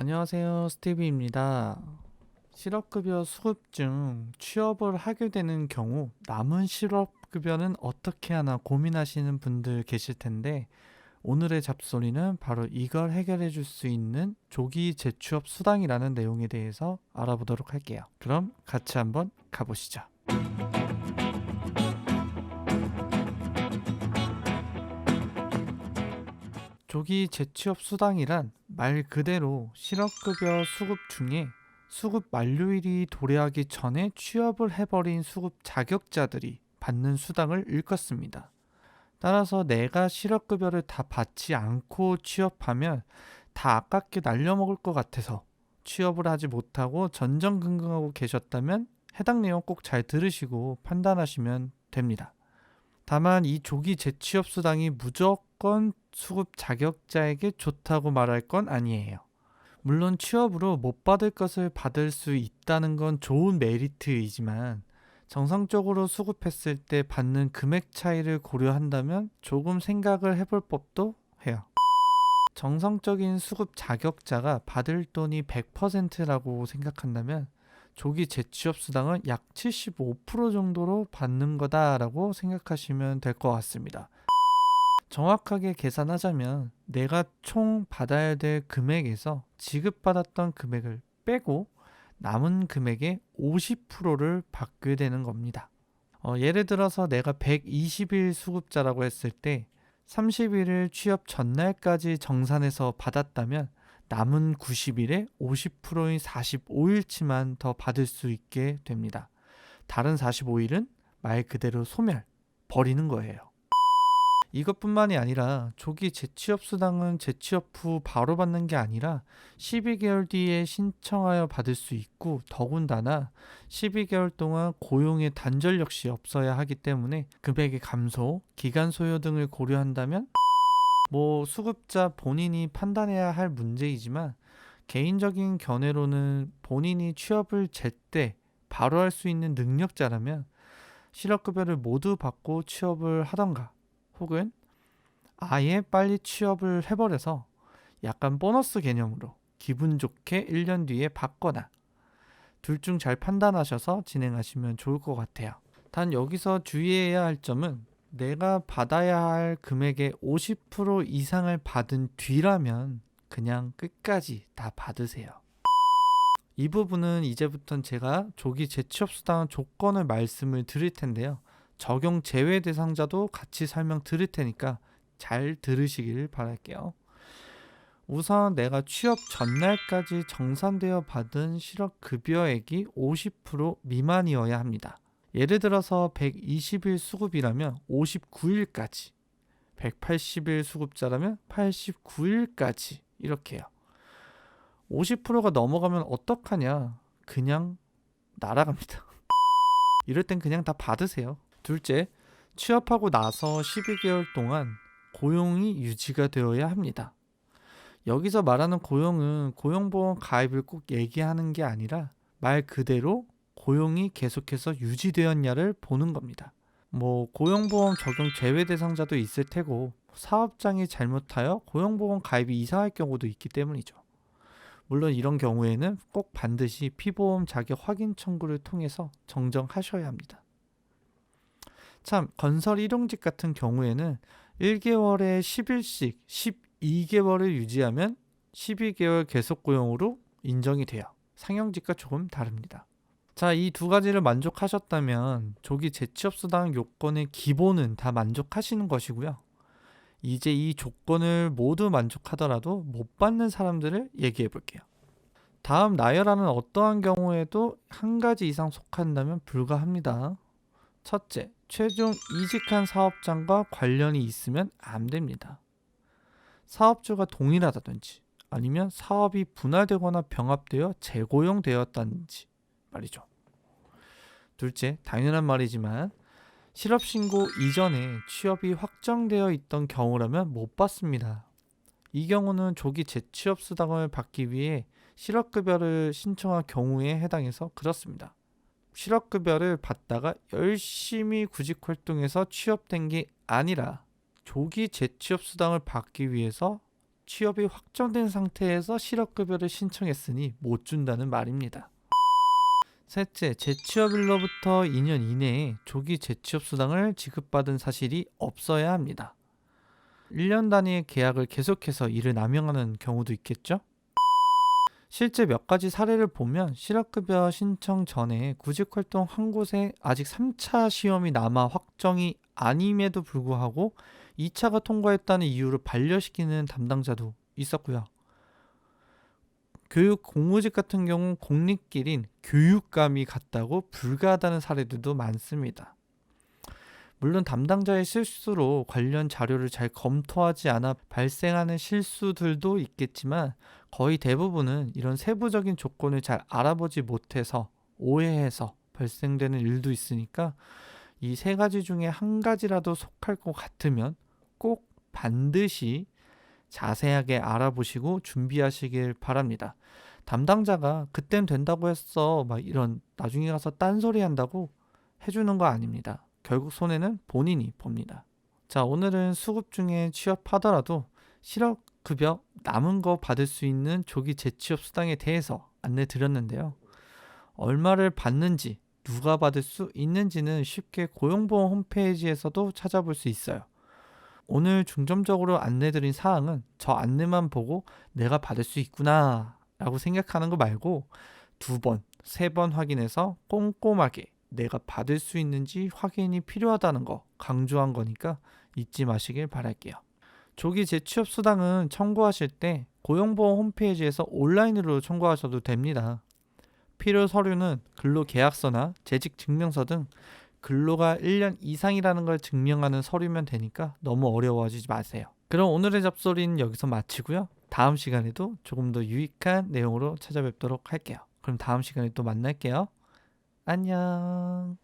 안녕하세요. 스티브입니다. 실업급여 수급 중 취업을 하게 되는 경우 남은 실업급여는 어떻게 하나 고민하시는 분들 계실 텐데 오늘의 잡소리는 바로 이걸 해결해 줄 수 있는 조기 재취업 수당이라는 내용에 대해서 알아보도록 할게요. 그럼 같이 한번 가보시죠. 조기 재취업 수당이란 말 그대로 실업급여 수급 중에 수급 만료일이 도래하기 전에 취업을 해버린 수급 자격자들이 받는 수당을 일컫습니다. 따라서 내가 실업급여를 다 받지 않고 취업하면 다 아깝게 날려먹을 것 같아서 취업을 하지 못하고 전전긍긍하고 계셨다면 해당 내용 꼭 잘 들으시고 판단하시면 됩니다. 다만 이 조기 재취업 수당이 무조건 수급 자격자에게 좋다고 말할 건 아니에요. 물론 취업으로 못 받을 것을 받을 수 있다는 건 좋은 메리트이지만 정상적으로 수급했을 때 받는 금액 차이를 고려한다면 조금 생각을 해볼 법도 해요. 정상적인 수급 자격자가 받을 돈이 100%라고 생각한다면 조기 재취업 수당은 약 75% 정도로 받는 거다라고 생각하시면 될 것 같습니다. 정확하게 계산하자면 내가 총 받아야 될 금액에서 지급받았던 금액을 빼고 남은 금액의 50%를 받게 되는 겁니다. 예를 들어서 내가 120일 수급자라고 했을 때 30일을 취업 전날까지 정산해서 받았다면 남은 90일에 50%인 45일치만 더 받을 수 있게 됩니다. 다른 45일은 말 그대로 소멸, 버리는 거예요. 이것뿐만이 아니라 조기 재취업 수당은 재취업 후 바로 받는 게 아니라 12개월 뒤에 신청하여 받을 수 있고 더군다나 12개월 동안 고용의 단절 역시 없어야 하기 때문에 금액의 감소, 기간 소요 등을 고려한다면 수급자 본인이 판단해야 할 문제이지만 개인적인 견해로는 본인이 취업을 제때 바로 할 수 있는 능력자라면 실업급여를 모두 받고 취업을 하던가 혹은 아예 빨리 취업을 해버려서 약간 보너스 개념으로 기분 좋게 1년 뒤에 받거나 둘 중 잘 판단하셔서 진행하시면 좋을 것 같아요. 단 여기서 주의해야 할 점은 내가 받아야 할 금액의 50% 이상을 받은 뒤라면 그냥 끝까지 다 받으세요. 이 부분은 이제부터는 제가 조기 재취업 수당 조건을 말씀을 드릴 텐데요. 적용 제외 대상자도 같이 설명 드릴 테니까 잘 들으시길 바랄게요. 우선 내가 취업 전날까지 정산되어 받은 실업급여액이 50% 미만이어야 합니다. 예를 들어서 120일 수급이라면 59일까지, 180일 수급자라면 89일까지 이렇게요. 50%가 넘어가면 어떡하냐? 그냥 날아갑니다. 이럴 땐 그냥 다 받으세요. 둘째, 취업하고 나서 12개월 동안 고용이 유지가 되어야 합니다. 여기서 말하는 고용은 고용보험 가입을 꼭 얘기하는 게 아니라 말 그대로 고용이 계속해서 유지되었냐를 보는 겁니다. 고용보험 적용 제외 대상자도 있을 테고 사업장이 잘못하여 고용보험 가입이 이상할 경우도 있기 때문이죠. 물론 이런 경우에는 꼭 반드시 피보험 자격 확인 청구를 통해서 정정하셔야 합니다. 참 건설 일용직 같은 경우에는 1개월에 10일씩 12개월을 유지하면 12개월 계속 고용으로 인정이 돼요. 상용직과 조금 다릅니다. 자, 이 두 가지를 만족하셨다면 조기 재취업 수당 요건의 기본은 다 만족하시는 것이고요. 이제 이 조건을 모두 만족하더라도 못 받는 사람들을 얘기해 볼게요. 다음 나열하는 어떠한 경우에도 한 가지 이상 속한다면 불가합니다. 첫째, 최종 이직한 사업장과 관련이 있으면 안 됩니다. 사업주가 동일하다든지 아니면 사업이 분할되거나 병합되어 재고용되었다든지 말이죠. 둘째, 당연한 말이지만 실업신고 이전에 취업이 확정되어 있던 경우라면 못 받습니다. 이 경우는 조기 재취업 수당을 받기 위해 실업급여를 신청한 경우에 해당해서 그렇습니다. 실업급여를 받다가 열심히 구직활동해서 취업된 게 아니라 조기 재취업 수당을 받기 위해서 취업이 확정된 상태에서 실업급여를 신청했으니 못 준다는 말입니다. 셋째, 재취업일로부터 2년 이내에 조기 재취업 수당을 지급받은 사실이 없어야 합니다. 1년 단위의 계약을 계속해서 일을 남용하는 경우도 있겠죠? 실제 몇 가지 사례를 보면 실업급여 신청 전에 구직활동 한 곳에 아직 3차 시험이 남아 확정이 아님에도 불구하고 2차가 통과했다는 이유로 반려시키는 담당자도 있었고요. 교육 공무직 같은 경우 공립길인 교육감이 같다고 불가하다는 사례들도 많습니다. 물론 담당자의 실수로 관련 자료를 잘 검토하지 않아 발생하는 실수들도 있겠지만 거의 대부분은 이런 세부적인 조건을 잘 알아보지 못해서 오해해서 발생되는 일도 있으니까 이 세 가지 중에 한 가지라도 속할 것 같으면 꼭 반드시 자세하게 알아보시고 준비하시길 바랍니다. 담당자가 그땐 된다고 했어 막 이런 나중에 가서 딴소리 한다고 해주는 거 아닙니다. 결국 손해는 본인이 봅니다. 자, 오늘은 수급 중에 취업하더라도 실업급여 남은 거 받을 수 있는 조기 재취업 수당에 대해서 안내 드렸는데요. 얼마를 받는지 누가 받을 수 있는지는 쉽게 고용보험 홈페이지에서도 찾아볼 수 있어요. 오늘 중점적으로 안내드린 사항은 저 안내만 보고 내가 받을 수 있구나 라고 생각하는 거 말고 2번, 3번 확인해서 꼼꼼하게 내가 받을 수 있는지 확인이 필요하다는 거 강조한 거니까 잊지 마시길 바랄게요. 조기 재취업 수당은 청구하실 때 고용보험 홈페이지에서 온라인으로 청구하셔도 됩니다. 필요 서류는 근로계약서나 재직증명서 등 근로가 1년 이상이라는 걸 증명하는 서류면 되니까 너무 어려워하지 마세요. 그럼 오늘의 잡소리는 여기서 마치고요. 다음 시간에도 조금 더 유익한 내용으로 찾아뵙도록 할게요. 그럼 다음 시간에 또 만날게요. 안녕.